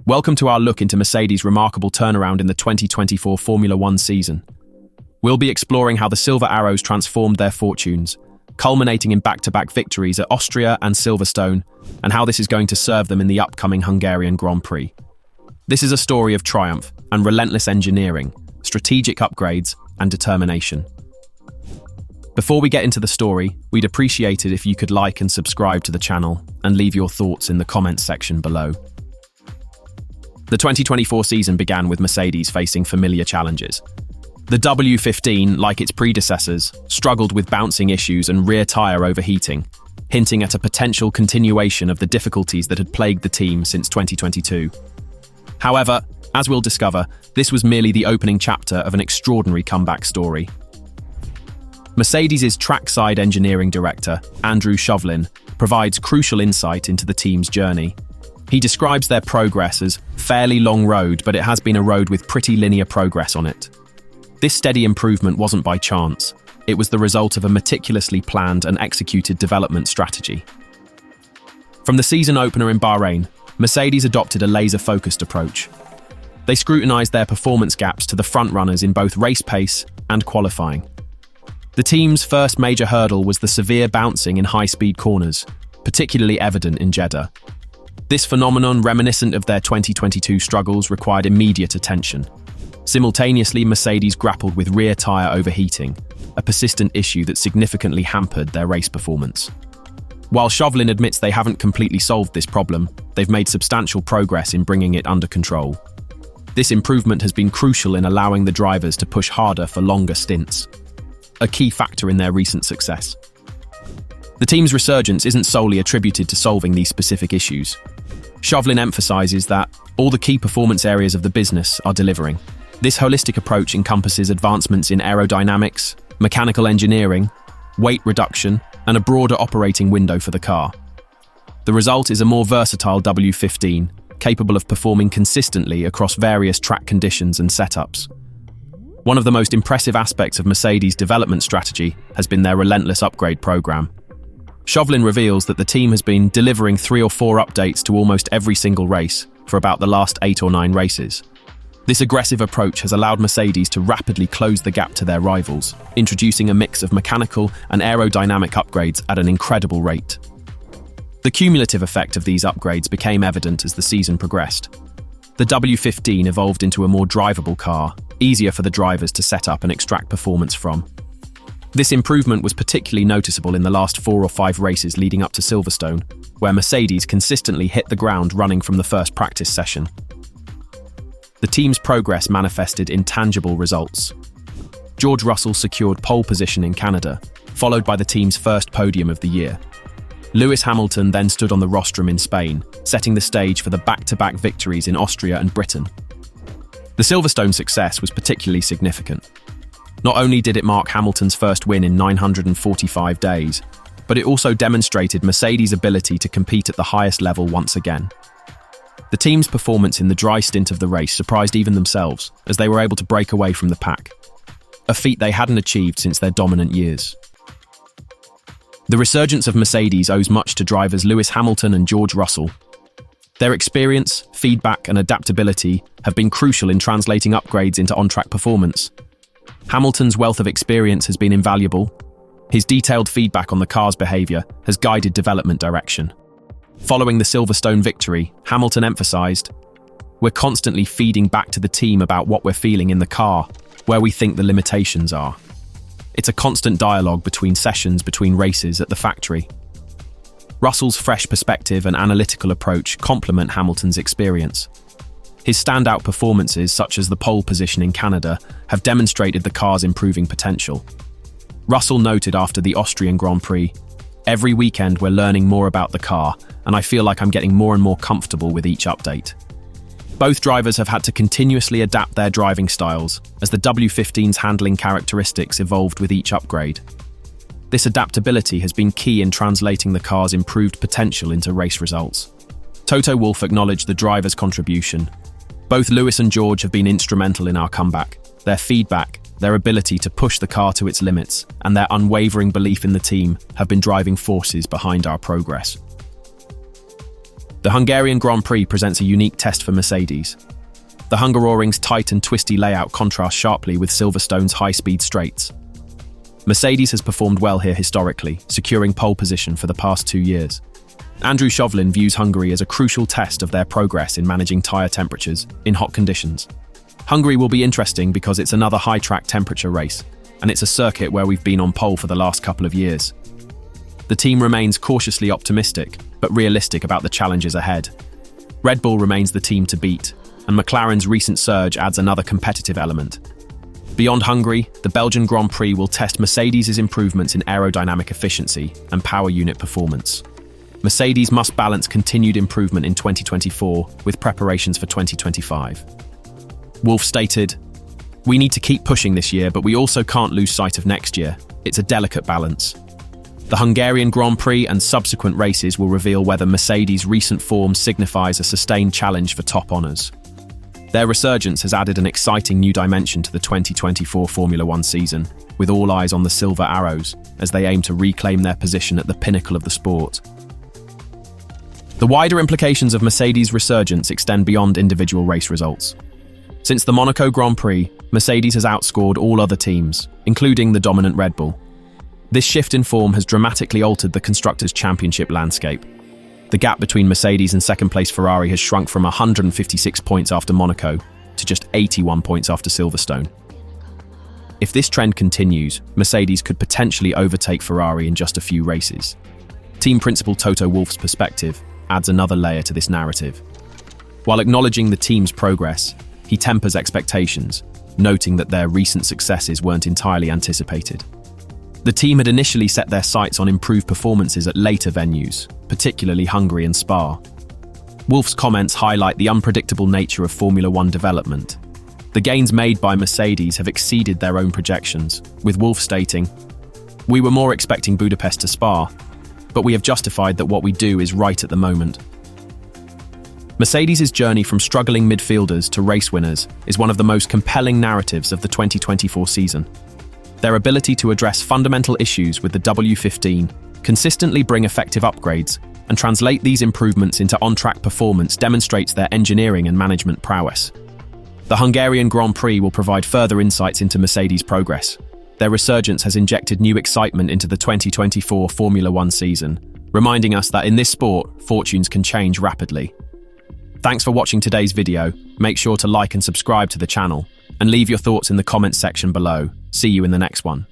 Welcome to our look into Mercedes' remarkable turnaround in the 2024 Formula One season. We'll be exploring how the Silver Arrows transformed their fortunes, culminating in back-to-back victories at Austria and Silverstone, and how this is going to serve them in the upcoming Hungarian Grand Prix. This is a story of triumph and relentless engineering, strategic upgrades, and determination. Before we get into the story, we'd appreciate it if you could like and subscribe to the channel and leave your thoughts in the comments section below. The 2024 season began with Mercedes facing familiar challenges. The W15, like its predecessors, struggled with bouncing issues and rear tyre overheating, hinting at a potential continuation of the difficulties that had plagued the team since 2022. However, as we'll discover, this was merely the opening chapter of an extraordinary comeback story. Mercedes' trackside engineering director, Andrew Shovlin, provides crucial insight into the team's journey. He describes their progress as fairly long road, but it has been a road with pretty linear progress on it. This steady improvement wasn't by chance. It was the result of a meticulously planned and executed development strategy. From the season opener in Bahrain, Mercedes adopted a laser-focused approach. They scrutinized their performance gaps to the front-runners in both race pace and qualifying. The team's first major hurdle was the severe bouncing in high-speed corners, particularly evident in Jeddah. This phenomenon, reminiscent of their 2022 struggles, required immediate attention. Simultaneously, Mercedes grappled with rear tyre overheating, a persistent issue that significantly hampered their race performance. While Shovlin admits they haven't completely solved this problem, they've made substantial progress in bringing it under control. This improvement has been crucial in allowing the drivers to push harder for longer stints, a key factor in their recent success. The team's resurgence isn't solely attributed to solving these specific issues. Shovlin emphasizes that all the key performance areas of the business are delivering. This holistic approach encompasses advancements in aerodynamics, mechanical engineering, weight reduction, and a broader operating window for the car. The result is a more versatile W15, capable of performing consistently across various track conditions and setups. One of the most impressive aspects of Mercedes' development strategy has been their relentless upgrade program. Shovlin reveals that the team has been delivering 3 or 4 updates to almost every single race for about the last 8 or 9 races. This aggressive approach has allowed Mercedes to rapidly close the gap to their rivals, introducing a mix of mechanical and aerodynamic upgrades at an incredible rate. The cumulative effect of these upgrades became evident as the season progressed. The W15 evolved into a more drivable car, easier for the drivers to set up and extract performance from. This improvement was particularly noticeable in the last 4 or 5 races leading up to Silverstone, where Mercedes consistently hit the ground running from the first practice session. The team's progress manifested in tangible results. George Russell secured pole position in Canada, followed by the team's first podium of the year. Lewis Hamilton then stood on the rostrum in Spain, setting the stage for the back-to-back victories in Austria and Britain. The Silverstone success was particularly significant. Not only did it mark Hamilton's first win in 945 days, but it also demonstrated Mercedes' ability to compete at the highest level once again. The team's performance in the dry stint of the race surprised even themselves, as they were able to break away from the pack, a feat they hadn't achieved since their dominant years. The resurgence of Mercedes owes much to drivers Lewis Hamilton and George Russell. Their experience, feedback, and adaptability have been crucial in translating upgrades into on-track performance. Hamilton's wealth of experience has been invaluable. His detailed feedback on the car's behavior has guided development direction. Following the Silverstone victory, Hamilton emphasized, "We're constantly feeding back to the team about what we're feeling in the car, where we think the limitations are. It's a constant dialogue between sessions, between races at the factory." Russell's fresh perspective and analytical approach complement Hamilton's experience. His standout performances, such as the pole position in Canada, have demonstrated the car's improving potential. Russell noted after the Austrian Grand Prix, "Every weekend we're learning more about the car, and I feel like I'm getting more and more comfortable with each update." Both drivers have had to continuously adapt their driving styles, as the W15's handling characteristics evolved with each upgrade. This adaptability has been key in translating the car's improved potential into race results. Toto Wolff acknowledged the drivers' contribution. "Both Lewis and George have been instrumental in our comeback. Their feedback, their ability to push the car to its limits, and their unwavering belief in the team have been driving forces behind our progress." The Hungarian Grand Prix presents a unique test for Mercedes. The Hungaroring's tight and twisty layout contrasts sharply with Silverstone's high-speed straights. Mercedes has performed well here historically, securing pole position for the past 2 years. Andrew Chauvelin views Hungary as a crucial test of their progress in managing tyre temperatures in hot conditions. Hungary will be interesting because it's another high-track temperature race, and it's a circuit where we've been on pole for the last couple of years. The team remains cautiously optimistic, but realistic about the challenges ahead. Red Bull remains the team to beat, and McLaren's recent surge adds another competitive element. Beyond Hungary, the Belgian Grand Prix will test Mercedes' improvements in aerodynamic efficiency and power unit performance. Mercedes must balance continued improvement in 2024 with preparations for 2025. Wolff stated, "We need to keep pushing this year, but we also can't lose sight of next year. It's a delicate balance." The Hungarian Grand Prix and subsequent races will reveal whether Mercedes' recent form signifies a sustained challenge for top honours. Their resurgence has added an exciting new dimension to the 2024 Formula One season, with all eyes on the Silver Arrows as they aim to reclaim their position at the pinnacle of the sport. The wider implications of Mercedes' resurgence extend beyond individual race results. Since the Monaco Grand Prix, Mercedes has outscored all other teams, including the dominant Red Bull. This shift in form has dramatically altered the Constructors' Championship landscape. The gap between Mercedes and second-place Ferrari has shrunk from 156 points after Monaco to just 81 points after Silverstone. If this trend continues, Mercedes could potentially overtake Ferrari in just a few races. Team principal Toto Wolff's perspective adds another layer to this narrative. While acknowledging the team's progress, he tempers expectations, noting that their recent successes weren't entirely anticipated. The team had initially set their sights on improved performances at later venues, particularly Hungary and Spa. Wolff's comments highlight the unpredictable nature of Formula One development. The gains made by Mercedes have exceeded their own projections, with Wolff stating, "We were more expecting Budapest to Spa, but we have justified that what we do is right at the moment." Mercedes' journey from struggling midfielders to race winners is one of the most compelling narratives of the 2024 season. Their ability to address fundamental issues with the W15, consistently bring effective upgrades, and translate these improvements into on-track performance demonstrates their engineering and management prowess. The Hungarian Grand Prix will provide further insights into Mercedes' progress. Their resurgence has injected new excitement into the 2024 Formula One season, reminding us that in this sport, fortunes can change rapidly. Thanks for watching today's video. Make sure to like and subscribe to the channel, and leave your thoughts in the comments section below. See you in the next one.